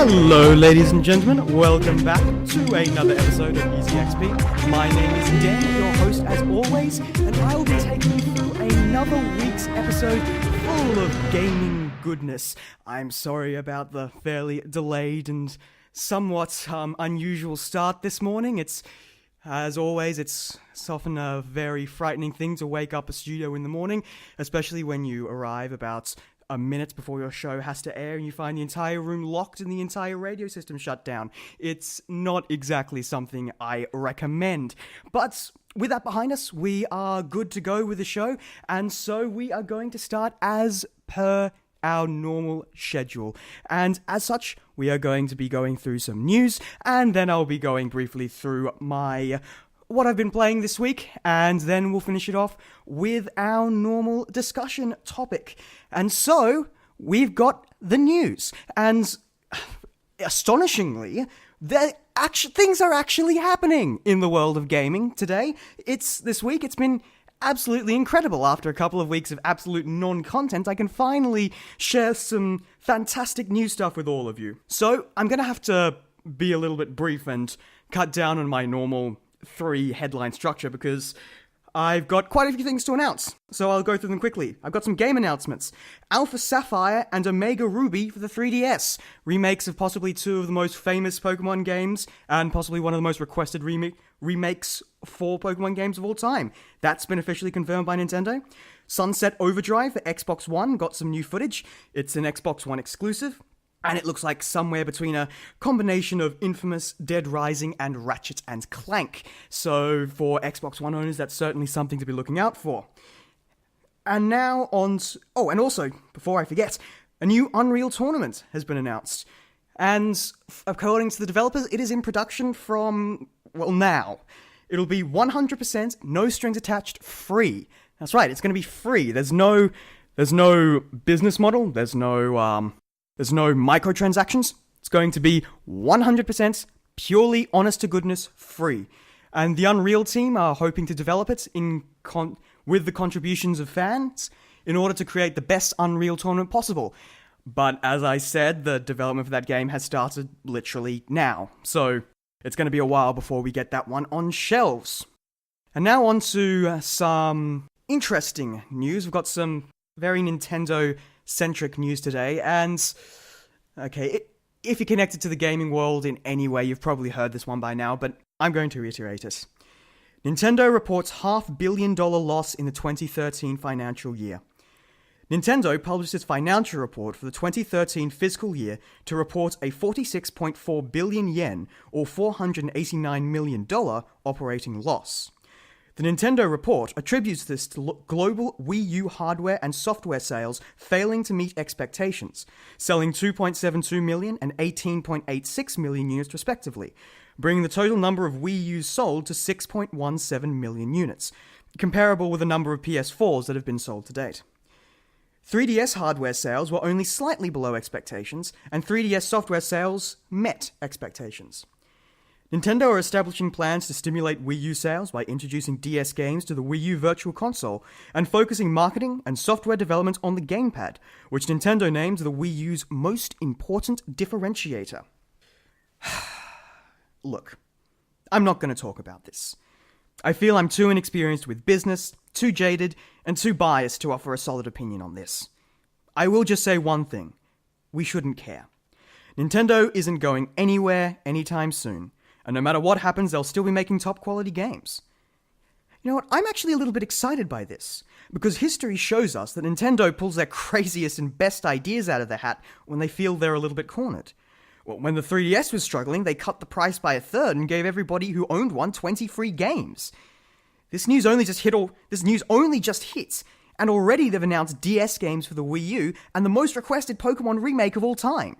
Hello, ladies and gentlemen. Welcome back to another episode of Easy XP. My name is Dan, your host as always, and I will be taking you through another week's episode full of gaming goodness. I'm sorry about the fairly delayed and somewhat unusual start this morning. As always, it's often a very frightening thing to wake up a studio in the morning, especially when you arrive about a minute before your show has to air and you find the entire room locked and the entire radio system shut down. It's not exactly something I recommend. But with that behind us, we are good to go with the show, and so we are going to start as per our normal schedule. And as such, we are going to be going through some news, and then I'll be going briefly through what I've been playing this week, and then we'll finish it off with our normal discussion topic. And so, we've got the news, and astonishingly, things are actually happening in the world of gaming today. This week, it's been absolutely incredible. After a couple of weeks of absolute non-content, I can finally share some fantastic new stuff with all of you. So, I'm gonna have to be a little bit brief and cut down on my normal 3 headline structure because I've got quite a few things to announce, so I'll go through them quickly. I've got some game announcements. Alpha Sapphire and Omega Ruby for the 3DS. Remakes of possibly 2 of the most famous Pokemon games, and possibly one of the most requested remakes for Pokemon games of all time. That's been officially confirmed by Nintendo. Sunset Overdrive for Xbox One got some new footage. It's an Xbox One exclusive, and it looks like somewhere between a combination of Infamous, Dead Rising, and Ratchet and Clank. So for Xbox One owners, that's certainly something to be looking out for. And now and also, before I forget, a new Unreal tournament has been announced. And according to the developers, it is in production from, now. It'll be 100%, no strings attached, free. That's right, it's going to be free. There's no business model, there's no microtransactions. It's going to be 100% purely honest-to-goodness free. And the Unreal team are hoping to develop it with the contributions of fans in order to create the best Unreal tournament possible. But as I said, the development for that game has started literally now. So it's going to be a while before we get that one on shelves. And now on to some interesting news. We've got some very Nintendo-centric news today, and okay, if you're connected to the gaming world in any way, you've probably heard this one by now, but I'm going to reiterate it. Nintendo reports $500 million loss in the 2013 financial year. Nintendo published its financial report for the 2013 fiscal year to report a 46.4 billion yen, or $489 million operating loss. The Nintendo report attributes this to global Wii U hardware and software sales failing to meet expectations, selling 2.72 million and 18.86 million units respectively, bringing the total number of Wii U's sold to 6.17 million units, comparable with the number of PS4s that have been sold to date. 3DS hardware sales were only slightly below expectations, and 3DS software sales met expectations. Nintendo are establishing plans to stimulate Wii U sales by introducing DS games to the Wii U Virtual Console and focusing marketing and software development on the gamepad, which Nintendo names the Wii U's most important differentiator. Look, I'm not going to talk about this. I feel I'm too inexperienced with business, too jaded, and too biased to offer a solid opinion on this. I will just say one thing. We shouldn't care. Nintendo isn't going anywhere anytime soon. And no matter what happens, they'll still be making top-quality games. You know what? I'm actually a little bit excited by this, because history shows us that Nintendo pulls their craziest and best ideas out of their hat when they feel they're a little bit cornered. Well, when the 3DS was struggling, they cut the price by a third and gave everybody who owned one 20 free games. This news only just hit, and already they've announced DS games for the Wii U and the most requested Pokemon remake of all time.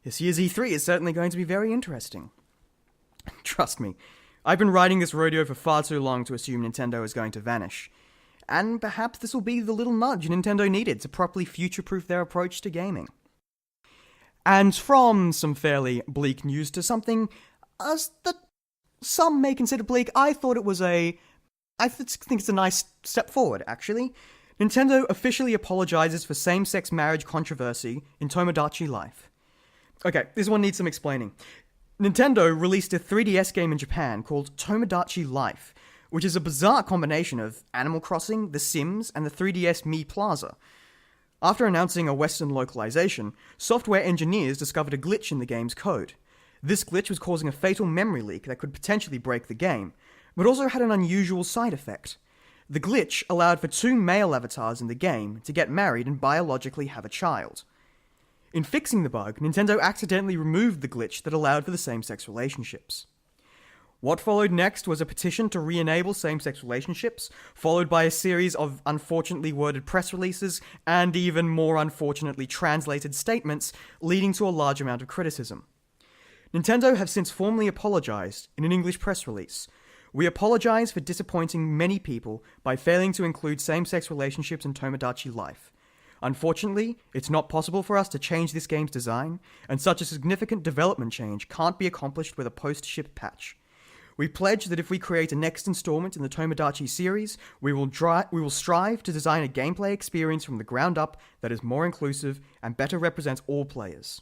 This year's E3 is certainly going to be very interesting. Trust me, I've been riding this rodeo for far too long to assume Nintendo is going to vanish. And perhaps this will be the little nudge Nintendo needed to properly future-proof their approach to gaming. And from some fairly bleak news to something that some may consider bleak, I think it's a nice step forward, actually. Nintendo officially apologizes for same-sex marriage controversy in Tomodachi Life. Okay, this one needs some explaining. Nintendo released a 3DS game in Japan called Tomodachi Life, which is a bizarre combination of Animal Crossing, The Sims, and the 3DS Mii Plaza. After announcing a Western localization, software engineers discovered a glitch in the game's code. This glitch was causing a fatal memory leak that could potentially break the game, but also had an unusual side effect. The glitch allowed for 2 male avatars in the game to get married and biologically have a child. In fixing the bug, Nintendo accidentally removed the glitch that allowed for the same-sex relationships. What followed next was a petition to re-enable same-sex relationships, followed by a series of unfortunately worded press releases and even more unfortunately translated statements, leading to a large amount of criticism. Nintendo have since formally apologized in an English press release. We apologize for disappointing many people by failing to include same-sex relationships in Tomodachi Life. Unfortunately, it's not possible for us to change this game's design, and such a significant development change can't be accomplished with a post-ship patch. We pledge that if we create a next installment in the Tomodachi series, we will strive to design a gameplay experience from the ground up that is more inclusive and better represents all players.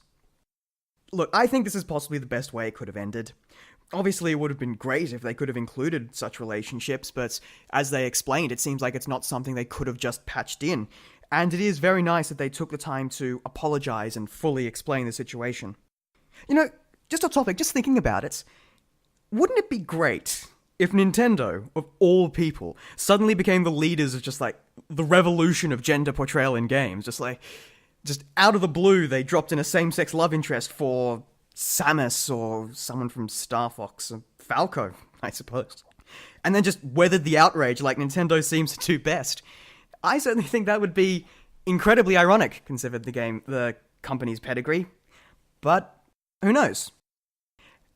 Look, I think this is possibly the best way it could have ended. Obviously, it would have been great if they could have included such relationships, but as they explained, it seems like it's not something they could have just patched in. And it is very nice that they took the time to apologize and fully explain the situation. You know, just off topic, just thinking about it, wouldn't it be great if Nintendo, of all people, suddenly became the leaders of just like the revolution of gender portrayal in games? Just out of the blue, they dropped in a same-sex love interest for Samus or someone from Star Fox, or Falco, I suppose. And then just weathered the outrage like Nintendo seems to do best. I certainly think that would be incredibly ironic, considered the company's pedigree. But who knows?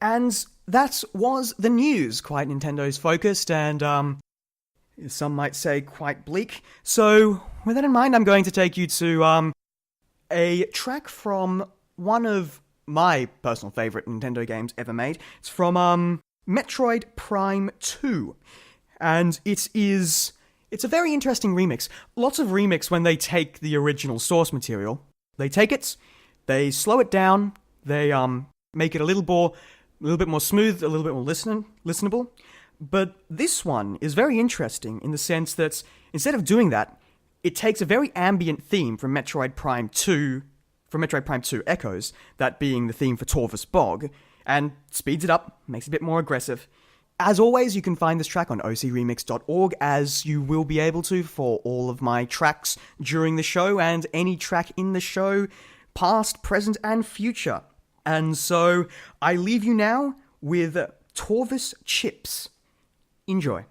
And that was the news. Quite Nintendo's focused and, some might say quite bleak. So, with that in mind, I'm going to take you to, a track from one of my personal favorite Nintendo games ever made. It's from, Metroid Prime 2. And it's a very interesting remix. Lots of remix when they take the original source material. They take it, they slow it down, they make it a little bit more smooth, a little bit more listenable. But this one is very interesting in the sense that instead of doing that, it takes a very ambient theme from Metroid Prime 2 Echoes, that being the theme for Torvus Bog, and speeds it up, makes it a bit more aggressive. As always, you can find this track on ocremix.org, as you will be able to for all of my tracks during the show and any track in the show, past, present, and future. And so, I leave you now with Torvus Chips. Enjoy.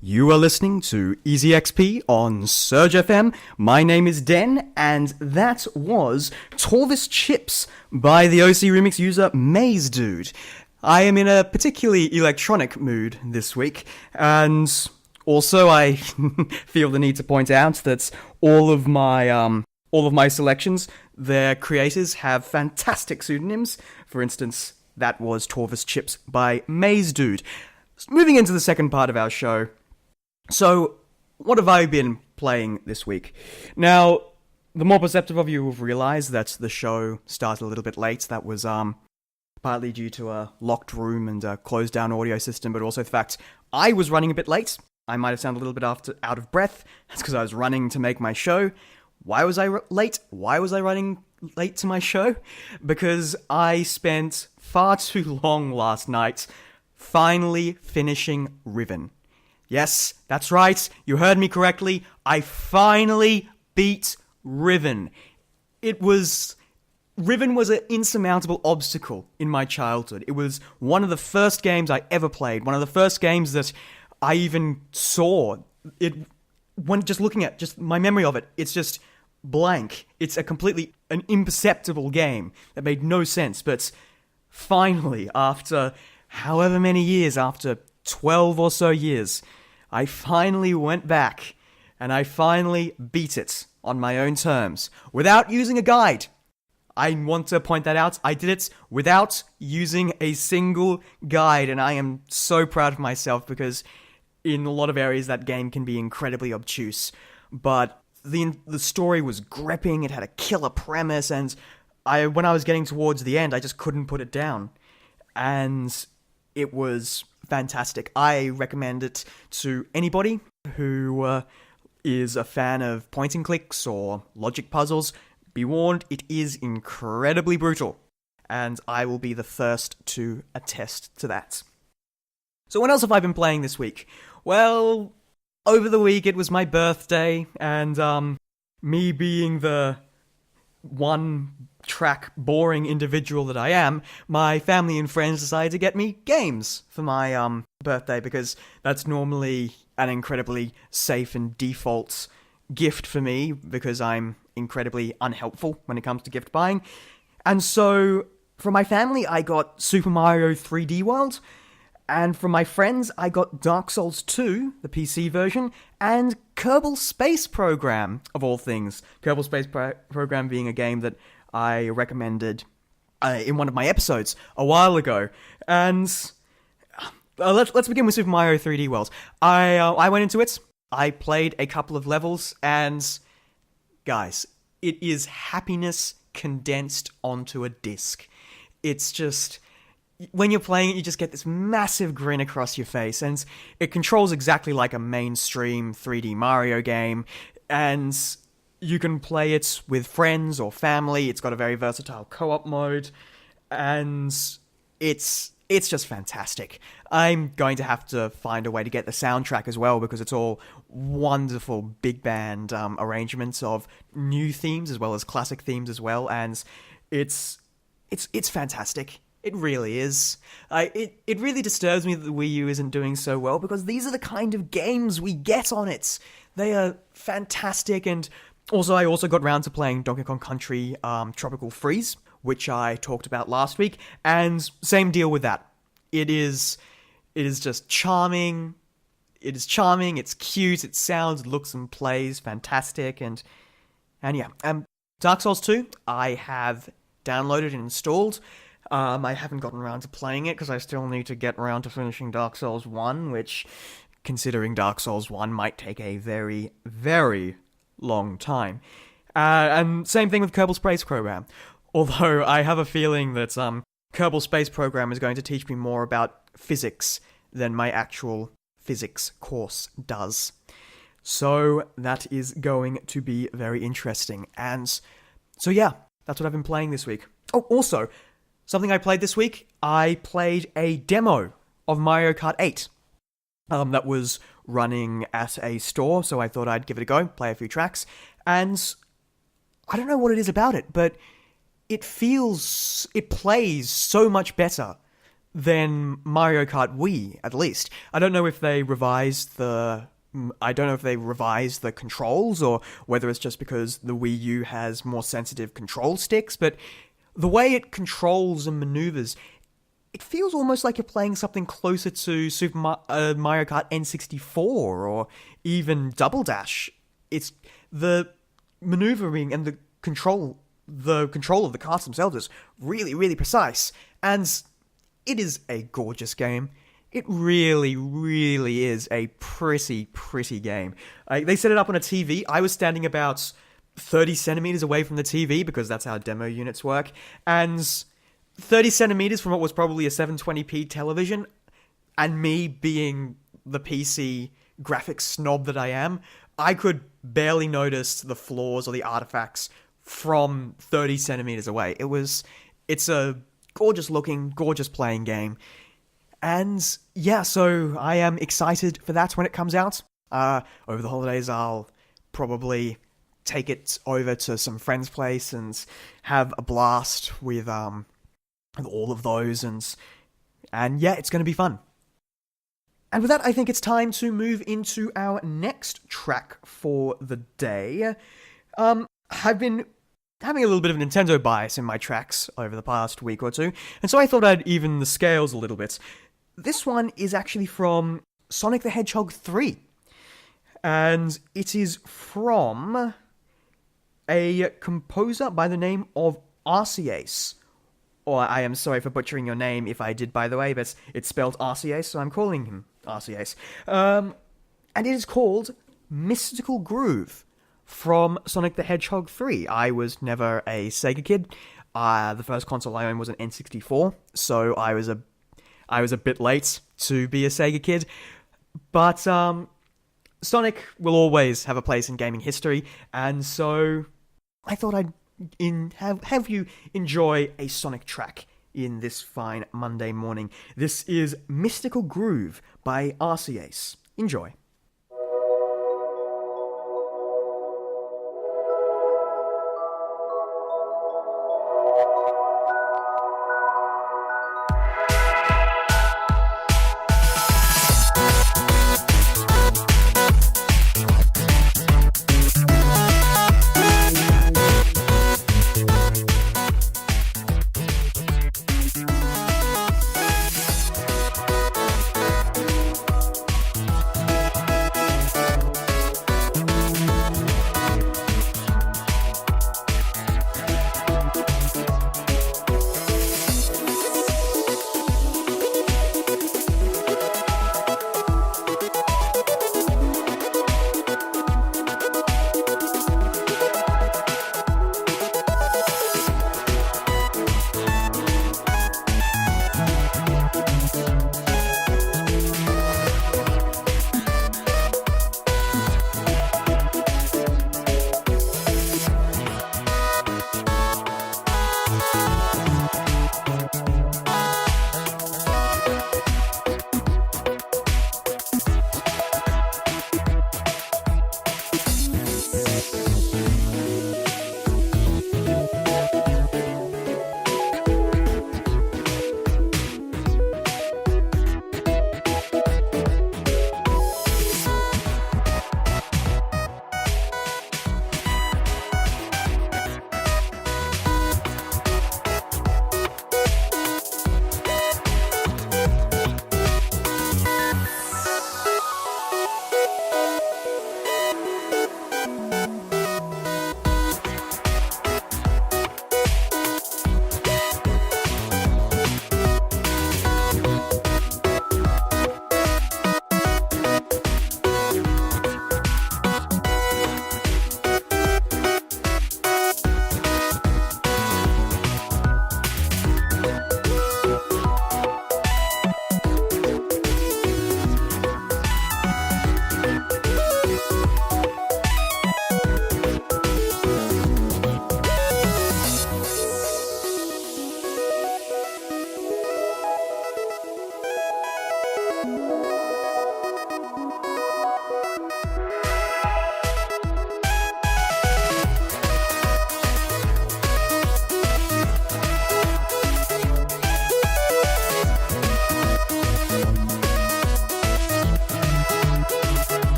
You are listening to Easy XP on SURG FM. My name is Den, and that was Torvis Chips by the OC Remix user Maze Dude. I am in a particularly electronic mood this week, and also I feel the need to point out that all of my selections, their creators have fantastic pseudonyms. For instance, that was Torvis Chips by Maze Dude. Moving into the second part of our show. So, what have I been playing this week? Now, the more perceptive of you will realize that the show started a little bit late. That was partly due to a locked room and a closed down audio system, but also the fact I was running a bit late. I might have sounded a little bit out of breath. That's because I was running to make my show. Why was I late? Why was I running late to my show? Because I spent far too long last night finally finishing Riven. Yes, that's right, you heard me correctly, I finally beat Riven. Riven was an insurmountable obstacle in my childhood. It was one of the first games I ever played, one of the first games that I even saw. When just looking at just my memory of it, it's just blank. It's an imperceptible game that made no sense, but finally, after however many years, after 12 or so years, I finally went back and I finally beat it on my own terms without using a guide. I want to point that out. I did it without using a single guide, and I am so proud of myself because in a lot of areas that game can be incredibly obtuse. But the story was gripping, it had a killer premise, and when I was getting towards the end, I just couldn't put it down. And it was fantastic. I recommend it to anybody who is a fan of point and clicks or logic puzzles. Be warned, it is incredibly brutal, and I will be the first to attest to that. So what else have I been playing this week? Well, over the week it was my birthday, and me being the one-track boring individual that I am, my family and friends decided to get me games for my birthday, because that's normally an incredibly safe and default gift for me, because I'm incredibly unhelpful when it comes to gift buying. And so, from my family, I got Super Mario 3D World, and from my friends, I got Dark Souls 2, the PC version, and Kerbal Space Program, of all things. Kerbal Space Program being a game that I recommended in one of my episodes a while ago. And let's begin with Super Mario 3D World. I went into it, I played a couple of levels, and guys, it is happiness condensed onto a disc. It's just, when you're playing it, you just get this massive grin across your face, and it controls exactly like a mainstream 3D Mario game, and you can play it with friends or family. It's got a very versatile co-op mode, and it's just fantastic. I'm going to have to find a way to get the soundtrack as well, because it's all wonderful big band arrangements of new themes as well as classic themes as well, and it's fantastic. It really is. It really disturbs me that the Wii U isn't doing so well, because these are the kind of games we get on it. They are fantastic, and I also got round to playing Donkey Kong Country Tropical Freeze, which I talked about last week, and same deal with that. It is just charming. It is charming, it's cute, it sounds, looks, and plays fantastic, and yeah. Dark Souls 2, I have downloaded and installed. I haven't gotten around to playing it, because I still need to get around to finishing Dark Souls 1, which, considering Dark Souls 1, might take a very, very long time. And same thing with Kerbal Space Program. Although I have a feeling that Kerbal Space Program is going to teach me more about physics than my actual physics course does. So that is going to be very interesting. And so yeah, that's what I've been playing this week. Oh, also, something I played this week, I played a demo of Mario Kart 8 that was running at a store, so I thought I'd give it a go, play a few tracks, and I don't know what it is about it, but it plays so much better than Mario Kart Wii, at least. I don't know if they revised the controls, or whether it's just because the Wii U has more sensitive control sticks, but the way it controls and maneuvers, it feels almost like you're playing something closer to Mario Kart N64 or even Double Dash. It's the maneuvering and the control of the carts themselves is really, really precise, and it is a gorgeous game. It really, really is a pretty game. They set it up on a TV. I was standing about 30 centimeters away from the TV because that's how demo units work, and 30 centimeters from what was probably a 720p television, and me being the PC graphics snob that I am, I could barely notice the flaws or the artifacts from 30 centimeters away. It's a gorgeous looking, gorgeous playing game. And yeah, so I am excited for that when it comes out. Over the holidays, I'll probably take it over to some friend's place and have a blast with all of those, and yeah, it's going to be fun. And with that, I think it's time to move into our next track for the day. I've been having a little bit of Nintendo bias in my tracks over the past week or two, and so I thought I'd even the scales a little bit. This one is actually from Sonic the Hedgehog 3, and it is from a composer by the name of Arceus. Or I am sorry for butchering your name if I did, by the way, but it's spelled Arceus, so I'm calling him Arceus. And it is called Mystical Groove from Sonic the Hedgehog 3. I was never a Sega kid. The first console I owned was an N64, so I was a bit late to be a Sega kid. But Sonic will always have a place in gaming history, and so I thought I'd have you enjoy a Sonic track in this fine Monday morning. This is Mystical Groove by Arceus. Enjoy.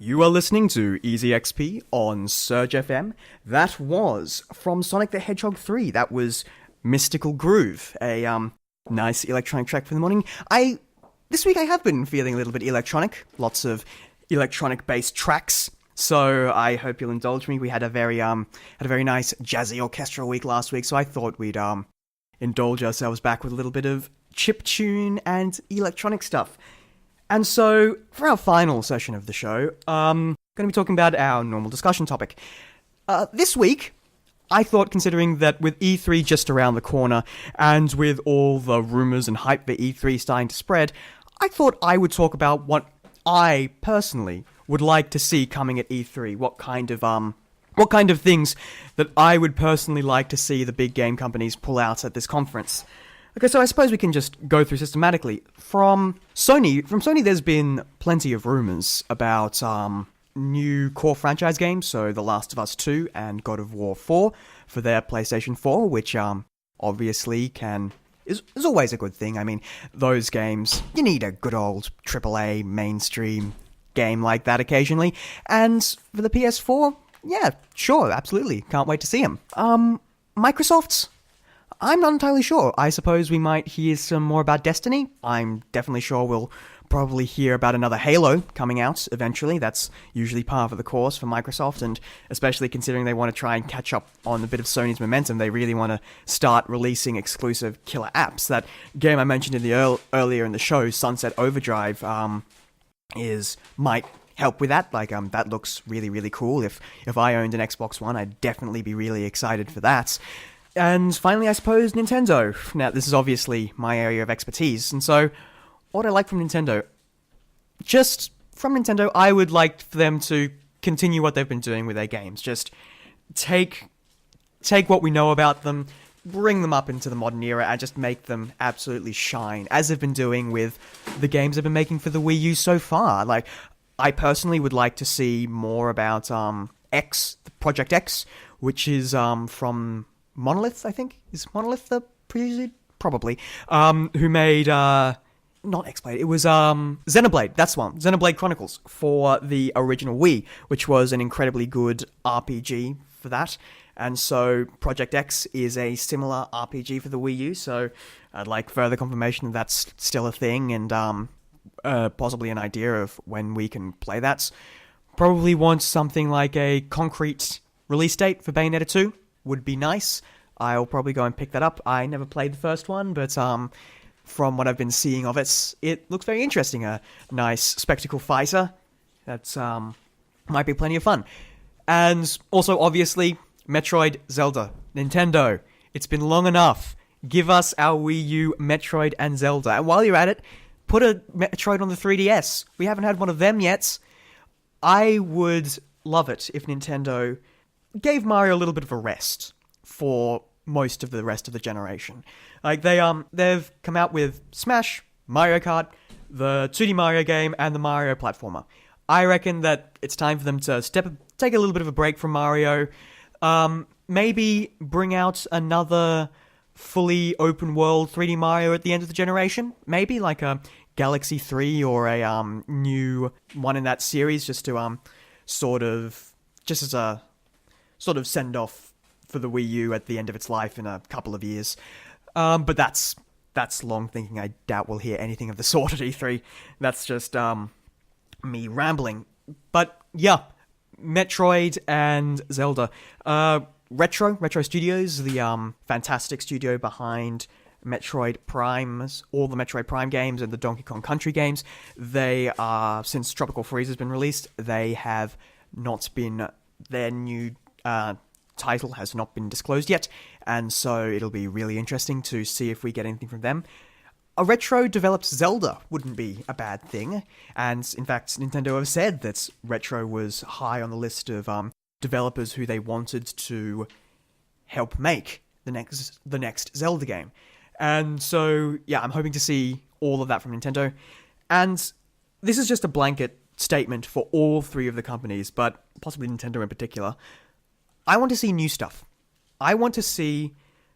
You are listening to Easy XP on SURG FM. That was from Sonic the Hedgehog 3. That was Mystical Groove, a nice electronic track for the morning. This week I have been feeling a little bit electronic, lots of electronic-based tracks. So I hope you'll indulge me. We had a very nice jazzy orchestral week last week, so I thought we'd indulge ourselves back with a little bit of chiptune and electronic stuff. And so, for our final session of the show, going to be talking about our normal discussion topic. This week, I thought, considering that with E3 just around the corner, and with all the rumours and hype for E3 starting to spread, I thought I would talk about what I, personally, would like to see coming at E3. What kind of things that I would personally like to see the big game companies pull out at this conference. Okay, so I suppose we can just go through systematically. From Sony, there's been plenty of rumors about new core franchise games, so The Last of Us 2 and God of War 4 for their PlayStation 4, which obviously is always a good thing. I mean, those games, you need a good old AAA mainstream game like that occasionally. And for the PS4, yeah, sure, absolutely. Can't wait to see them. Microsoft's, I'm not entirely sure. I suppose we might hear some more about Destiny. I'm definitely sure we'll probably hear about another Halo coming out eventually. That's usually par for the course for Microsoft, and especially considering they want to try and catch up on a bit of Sony's momentum, they really want to start releasing exclusive killer apps. That game I mentioned in the earlier in the show, Sunset Overdrive, might help with that. Like, that looks really, really cool. If I owned an Xbox One, I'd definitely be really excited for that. And finally, I suppose, Nintendo. Now, this is obviously my area of expertise, and so what I like from Nintendo, I would like for them to continue what they've been doing with their games. Just take what we know about them, bring them up into the modern era, and just make them absolutely shine, as they've been doing with the games they've been making for the Wii U so far. Like, I personally would like to see more about Project X, which is from Monolith, I think. Is Monolith the producer? Probably. Who made, not X-Blade, it was Xenoblade, that's one. Xenoblade Chronicles for the original Wii, which was an incredibly good RPG for that. And so Project X is a similar RPG for the Wii U, so I'd like further confirmation that that's still a thing, and possibly an idea of when we can play that. Probably want something like a concrete release date for Bayonetta 2. Would be nice. I'll probably go and pick that up. I never played the first one, but from what I've been seeing of it, it looks very interesting. A nice spectacle fighter. That's might be plenty of fun. And also, obviously, Metroid, Zelda, Nintendo. It's been long enough. Give us our Wii U, Metroid, and Zelda. And while you're at it, put a Metroid on the 3DS. We haven't had one of them yet. I would love it if Nintendo gave Mario a little bit of a rest for most of the rest of the generation. Like, they've come out with Smash, Mario Kart, the 2D Mario game, and the Mario platformer. I reckon that it's time for them to take a little bit of a break from Mario. Maybe bring out another fully open world 3D Mario at the end of the generation. Maybe like a Galaxy 3 or a new one in that series, just to just as a sort of send off for the Wii U at the end of its life in a couple of years. But that's long thinking. I doubt we'll hear anything of the sort at E3. That's just me rambling. But yeah, Metroid and Zelda. Retro Studios, the fantastic studio behind Metroid Prime's, all the Metroid Prime games and the Donkey Kong Country games. They are, since Tropical Freeze has been released, they have not been, their new title has not been disclosed yet, and so it'll be really interesting to see if we get anything from them. A Retro-developed Zelda wouldn't be a bad thing, and in fact, Nintendo have said that Retro was high on the list of developers who they wanted to help make the next Zelda game. And so, yeah, I'm hoping to see all of that from Nintendo. And this is just a blanket statement for all three of the companies, but possibly Nintendo in particular. I want to see new stuff. I want to see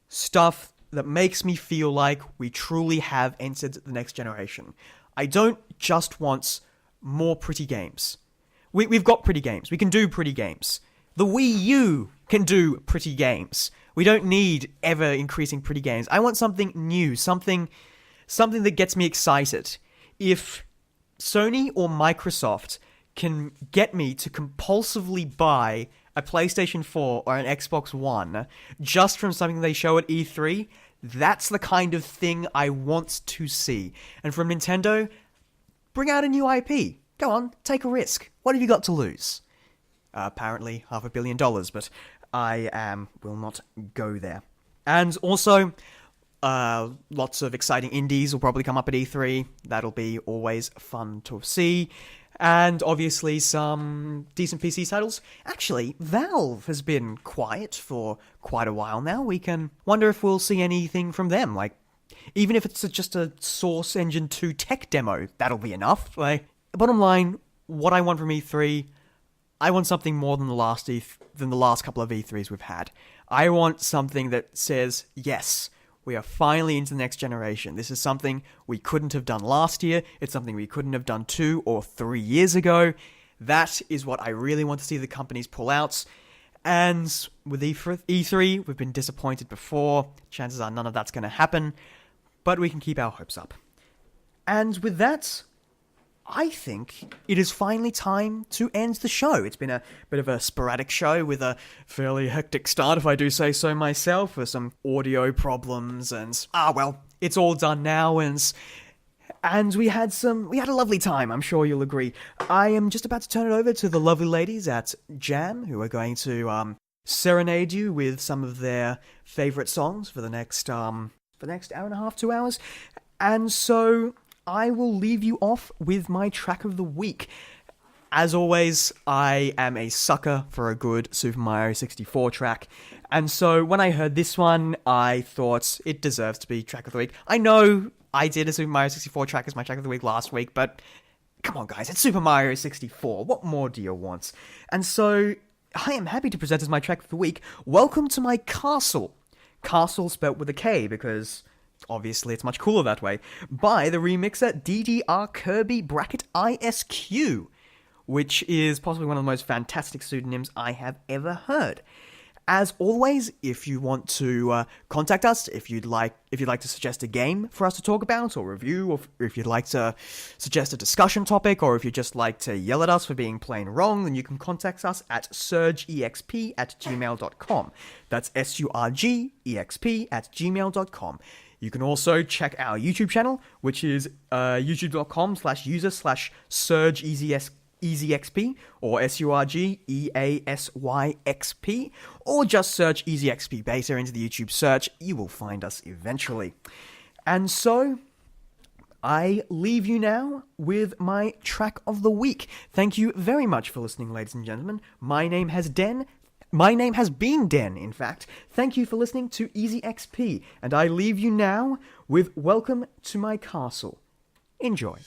stuff that makes me feel like we truly have entered the next generation. I don't just want more pretty games. We've got pretty games. We can do pretty games. The Wii U can do pretty games. We don't need ever-increasing pretty games. I want something new, something that gets me excited. If Sony or Microsoft can get me to compulsively buy a PlayStation 4 or an Xbox One just from something they show at E3, that's the kind of thing I want to see. And from Nintendo, bring out a new IP. Go on, take a risk. What have you got to lose? Apparently $500 million, but I will not go there. And also, lots of exciting indies will probably come up at E3. That'll be always fun to see. And obviously some decent PC titles. Actually, Valve has been quiet for quite a while now. We can wonder if we'll see anything from them. Like, even if it's just a Source Engine 2 tech demo, that'll be enough. Like, bottom line, what I want from E3, I want something more than the last couple of E3s we've had. I want something that says, yes, we are finally into the next generation. This is something we couldn't have done last year. It's something we couldn't have done 2 or 3 years ago. That is what I really want to see the companies pull out. And with E3, we've been disappointed before. Chances are none of that's going to happen. But we can keep our hopes up. And with that, I think it is finally time to end the show. It's been a bit of a sporadic show with a fairly hectic start, if I do say so myself, with some audio problems and, it's all done now, and we had a lovely time, I'm sure you'll agree. I am just about to turn it over to the lovely ladies at Jam, who are going to serenade you with some of their favourite songs for the next hour and a half, 2 hours. And so I will leave you off with my track of the week. As always, I am a sucker for a good Super Mario 64 track, and so when I heard this one, I thought it deserves to be track of the week. I know I did a Super Mario 64 track as my track of the week last week, but come on guys, it's Super Mario 64, what more do you want? And so, I am happy to present as my track of the week, Welcome to My Castle. Castle spelt with a K, because obviously it's much cooler that way, by the remixer DDR Kirby ISQ, which is possibly one of the most fantastic pseudonyms I have ever heard. As always, if you want to contact us, if you'd like to suggest a game for us to talk about or review, or if you'd like to suggest a discussion topic, or if you'd just like to yell at us for being plain wrong, then you can contact us at surgexp@gmail.com. That's surgexp@gmail.com. You can also check our YouTube channel, which is youtube.com/user/surgeasyxp, or SURGEASYXP, or just search EasyXP Beta into the YouTube search. You will find us eventually. And so, I leave you now with my track of the week. Thank you very much for listening, ladies and gentlemen. My name has been Den, in fact. Thank you for listening to Easy XP, and I leave you now with Welcome to My Castle. Enjoy.